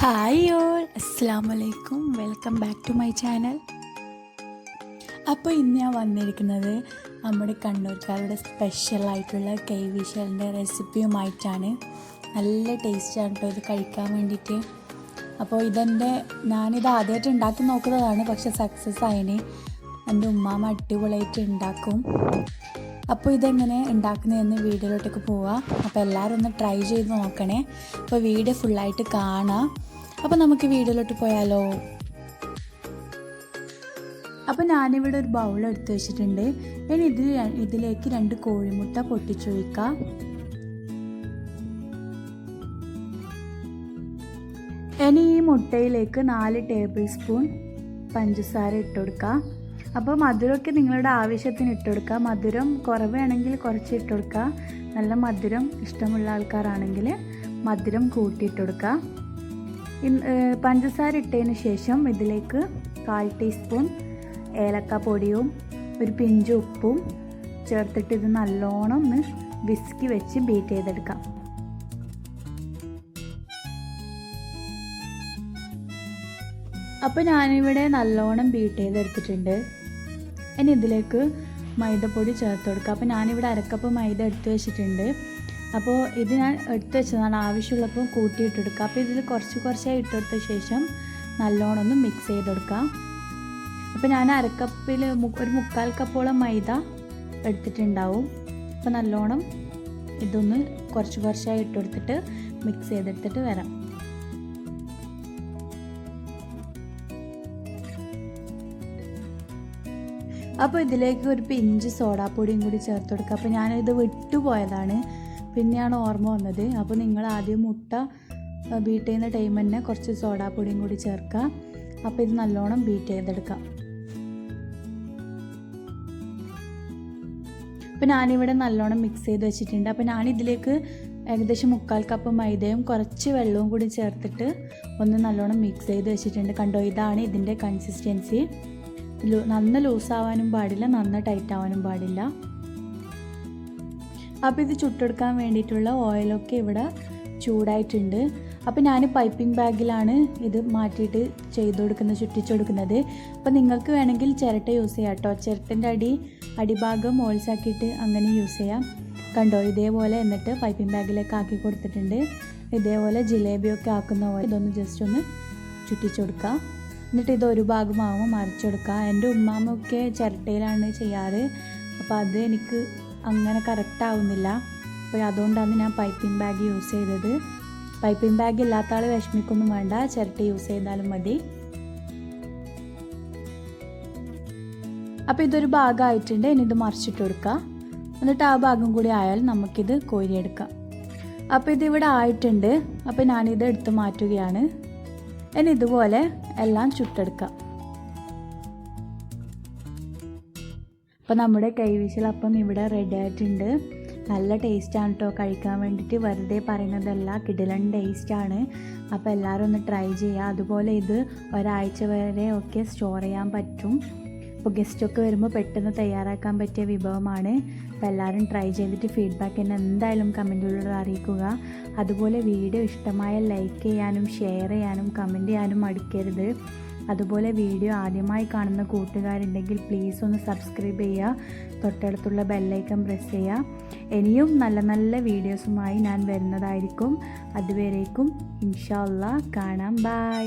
Hi all, അസ്സലാമു അലൈക്കും. Welcome back to my channel. അപ്പോൾ ഇന്ന് ഞാൻ വന്നിരിക്കുന്നത് നമ്മുടെ കണ്ണൂർക്കാരുടെ സ്പെഷ്യലായിട്ടുള്ള കൈവിശലിൻ്റെ റെസിപ്പിയുമായിട്ടാണ്. നല്ല ടേസ്റ്റാണ് കേട്ടോ ഇത് കഴിക്കാൻ വേണ്ടിയിട്ട്. അപ്പോൾ ഞാനിത് ആദ്യമായിട്ട് ഉണ്ടാക്കി നോക്കുന്നതാണ്, പക്ഷെ സക്സസ് ആയിന്. എൻ്റെ ഉമ്മാമ്മ അടിപൊളിയായിട്ട് ഉണ്ടാക്കും. അപ്പോൾ ഇതെങ്ങനെ ഉണ്ടാക്കുന്നതെന്ന് വീഡിയോയിലോട്ടേക്ക് പോവാം. അപ്പോൾ എല്ലാവരും ഒന്ന് ട്രൈ ചെയ്ത് നോക്കണേ. അപ്പോൾ വീഡിയോ ഫുള്ളായിട്ട് കാണാം. അപ്പോൾ നമുക്ക് വീഡിയോയിലോട്ട് പോയാലോ. അപ്പോൾ ഞാനിവിടെ ഒരു ബൗൾ എടുത്ത് വെച്ചിട്ടുണ്ട്. ഇനി ഇതിലേക്ക് 2 കോഴിമുട്ട പൊട്ടിച്ചൊഴിക്കാം. ഇനി ഈ മുട്ടയിലേക്ക് 4 ടേബിൾ സ്പൂൺ പഞ്ചസാര ഇട്ട് കൊടുക്കാം. അപ്പോൾ മധുരമൊക്കെ നിങ്ങളുടെ ആവശ്യത്തിന് ഇട്ട് കൊടുക്കുക. മധുരം കുറവാണെങ്കിൽ കുറച്ച് ഇട്ട് കൊടുക്കുക. നല്ല മധുരം ഇഷ്ടമുള്ള ആൾക്കാരാണെങ്കിൽ മധുരം കൂട്ടിയിട്ട് കൊടുക്കുക. പഞ്ചസാര ഇട്ടതിന് ശേഷം ഇതിലേക്ക് 1/4 ടീസ്പൂൺ ഏലക്കപ്പൊടിയും ഒരു പിഞ്ച് ഉപ്പും ചേർത്തിട്ട് ഇത് നല്ലോണം ഒന്ന് വിസ്കി വെച്ച് ബീറ്റ് ചെയ്തെടുക്കാം. അപ്പോൾ ഞാനിവിടെ നല്ലോണം ബീറ്റ് ചെയ്തെടുത്തിട്ടുണ്ട്. ഇനി ഇതിലേക്ക് മൈദപ്പൊടി ചേർത്ത് കൊടുക്കുക. അപ്പോൾ ഞാനിവിടെ 1 കപ്പ് മൈദ എടുത്ത് വെച്ചിട്ടുണ്ട്. അപ്പോൾ ഇത് ഞാൻ എടുത്ത് വെച്ചതാണ്, ആവശ്യമുള്ളപ്പോൾ കൂട്ടിയിട്ടെടുക്കുക. അപ്പോൾ ഇതിൽ കുറച്ചായി ഇട്ടെടുത്ത ശേഷം നല്ലോണം ഒന്ന് മിക്സ് ചെയ്തെടുക്കുക. അപ്പോൾ ഞാൻ 1 കപ്പിൽ ഒരു 3/4 കപ്പോളം മൈദ എടുത്തിട്ടുണ്ടാവും. അപ്പോൾ നല്ലോണം ഇതൊന്ന് കുറച്ചായി ഇട്ടെടുത്തിട്ട് മിക്സ് ചെയ്തെടുത്തിട്ട് വരാം. അപ്പോൾ ഇതിലേക്ക് ഒരു പിഞ്ച് സോഡാപ്പൊടിയും കൂടി ചേർത്ത് കൊടുക്കുക. അപ്പോൾ ഞാനിത് വിട്ടുപോയതാണ്, പിന്നെയാണ് ഓർമ്മ വന്നത്. അപ്പോൾ നിങ്ങൾ ആദ്യം മുട്ട ബീറ്റ് ചെയ്യുന്ന ടൈം തന്നെ കുറച്ച് സോഡാപ്പൊടിയും കൂടി ചേർക്കുക. അപ്പോൾ ഇത് നല്ലോണം ബീറ്റ് ചെയ്തെടുക്കാം. അപ്പോൾ ഞാനിവിടെ നല്ലോണം മിക്സ് ചെയ്ത് വെച്ചിട്ടുണ്ട്. അപ്പോൾ ഞാനിതിലേക്ക് ഏകദേശം 3/4 കപ്പ് മൈദയും കുറച്ച് വെള്ളവും കൂടി ചേർത്തിട്ട് ഒന്ന് നല്ലോണം മിക്സ് ചെയ്ത് വെച്ചിട്ടുണ്ട്. കണ്ടോ, ഇതാണ് ഇതിൻ്റെ കൺസിസ്റ്റൻസി. നന്ന ലൂസാവാനും പാടില്ല, നന്ന ടൈറ്റ് ആവാനും പാടില്ല. അപ്പോൾ ഇത് ചുട്ടെടുക്കാൻ വേണ്ടിയിട്ടുള്ള ഓയിലൊക്കെ ഇവിടെ ചൂടായിട്ടുണ്ട്. അപ്പോൾ ഞാൻ പൈപ്പിംഗ് ബാഗിലാണ് ഇത് മാറ്റിയിട്ട് ചുറ്റിച്ചെടുക്കുന്നത്. അപ്പോൾ നിങ്ങൾക്ക് വേണമെങ്കിൽ ചിരട്ട യൂസ് ചെയ്യാം കേട്ടോ. ചിരട്ടൻ്റെ അടിഭാഗം ഓയിൽസാക്കിയിട്ട് അങ്ങനെ യൂസ് ചെയ്യാം. കണ്ടോ, ഇതേപോലെ എന്നിട്ട് പൈപ്പിംഗ് ബാഗിലേക്ക് ആക്കി കൊടുത്തിട്ടുണ്ട്. ഇതേപോലെ ജിലേബിയൊക്കെ ആക്കുന്ന പോലെ ഇതൊന്ന് ജസ്റ്റ് ഒന്ന് ചുറ്റിച്ചെടുക്കുക. എന്നിട്ട് ഇത് ഒരു ഭാഗമാകുമ്പോൾ മറിച്ചെടുക്കുക. എൻ്റെ ഉമ്മാമൊക്കെ ചിരട്ടയിലാണ് ചെയ്യാറ്. അപ്പോൾ അത് എനിക്ക് അങ്ങനെ കറക്റ്റ് ആവുന്നില്ല. അപ്പോൾ അതുകൊണ്ടാണ് ഞാൻ പൈപ്പിംഗ് ബാഗ് യൂസ് ചെയ്തത്. പൈപ്പിംഗ് ബാഗ് ഇല്ലാത്ത ആൾ വിഷമിക്കൊന്നും വേണ്ട, ചിരട്ട യൂസ് ചെയ്താലും മതി. അപ്പോൾ ഇതൊരു ഭാഗമായിട്ടുണ്ട്. ഇനി ഇത് മറിച്ചിട്ട് കൊടുക്കുക. എന്നിട്ട് ആ ഭാഗം കൂടി ആയാൽ നമുക്കിത് കോരിയെടുക്കാം. അപ്പോൾ ഇതിവിടെ ആയിട്ടുണ്ട്. അപ്പോൾ ഞാനിത് എടുത്ത് മാറ്റുകയാണ്. ഇനി ഇതുപോലെ എല്ലാം ചുട്ടെടുക്കാം. അപ്പോൾ നമ്മുടെ കൈവിശലപ്പം ഇവിടെ റെഡി ആയിട്ടുണ്ട്. നല്ല ടേസ്റ്റാണ് കേട്ടോ കഴിക്കാൻ വേണ്ടിയിട്ട്. വെറുതെ പറയുന്നതല്ല, കിടിലൻ ടേസ്റ്റാണ്. അപ്പോൾ എല്ലാവരും ഒന്ന് ട്രൈ ചെയ്യുക. അതുപോലെ ഇത് ഒരാഴ്ച വരെ ഒക്കെ സ്റ്റോർ ചെയ്യാൻ പറ്റും. അപ്പോൾ ഗസ്റ്റൊക്കെ വരുമ്പോൾ പെട്ടെന്ന് തയ്യാറാക്കാൻ പറ്റിയ വിഭവമാണ്. അപ്പോൾ എല്ലാവരും ട്രൈ ചെയ്തിട്ട് ഫീഡ്ബാക്ക് എന്നെ എന്തായാലും കമൻറ്റിലൂടെ അറിയിക്കുക. അതുപോലെ വീഡിയോ ഇഷ്ടമായ ലൈക്ക് ചെയ്യാനും ഷെയർ ചെയ്യാനും കമൻറ്റ് ചെയ്യാനും മടിക്കരുത്. അതുപോലെ വീഡിയോ ആദ്യമായി കാണുന്ന കൂട്ടുകാരുണ്ടെങ്കിൽ പ്ലീസ് ഒന്ന് സബ്സ്ക്രൈബ് ചെയ്യുക. തൊട്ടടുത്തുള്ള ബെല്ലൈക്കൺ പ്രസ് ചെയ്യുക. ഇനിയും നല്ല നല്ല വീഡിയോസുമായി ഞാൻ വരുന്നതായിരിക്കും. അതുവരേക്കും ഇൻഷാ അല്ലാഹ് കാണാം. ബൈ.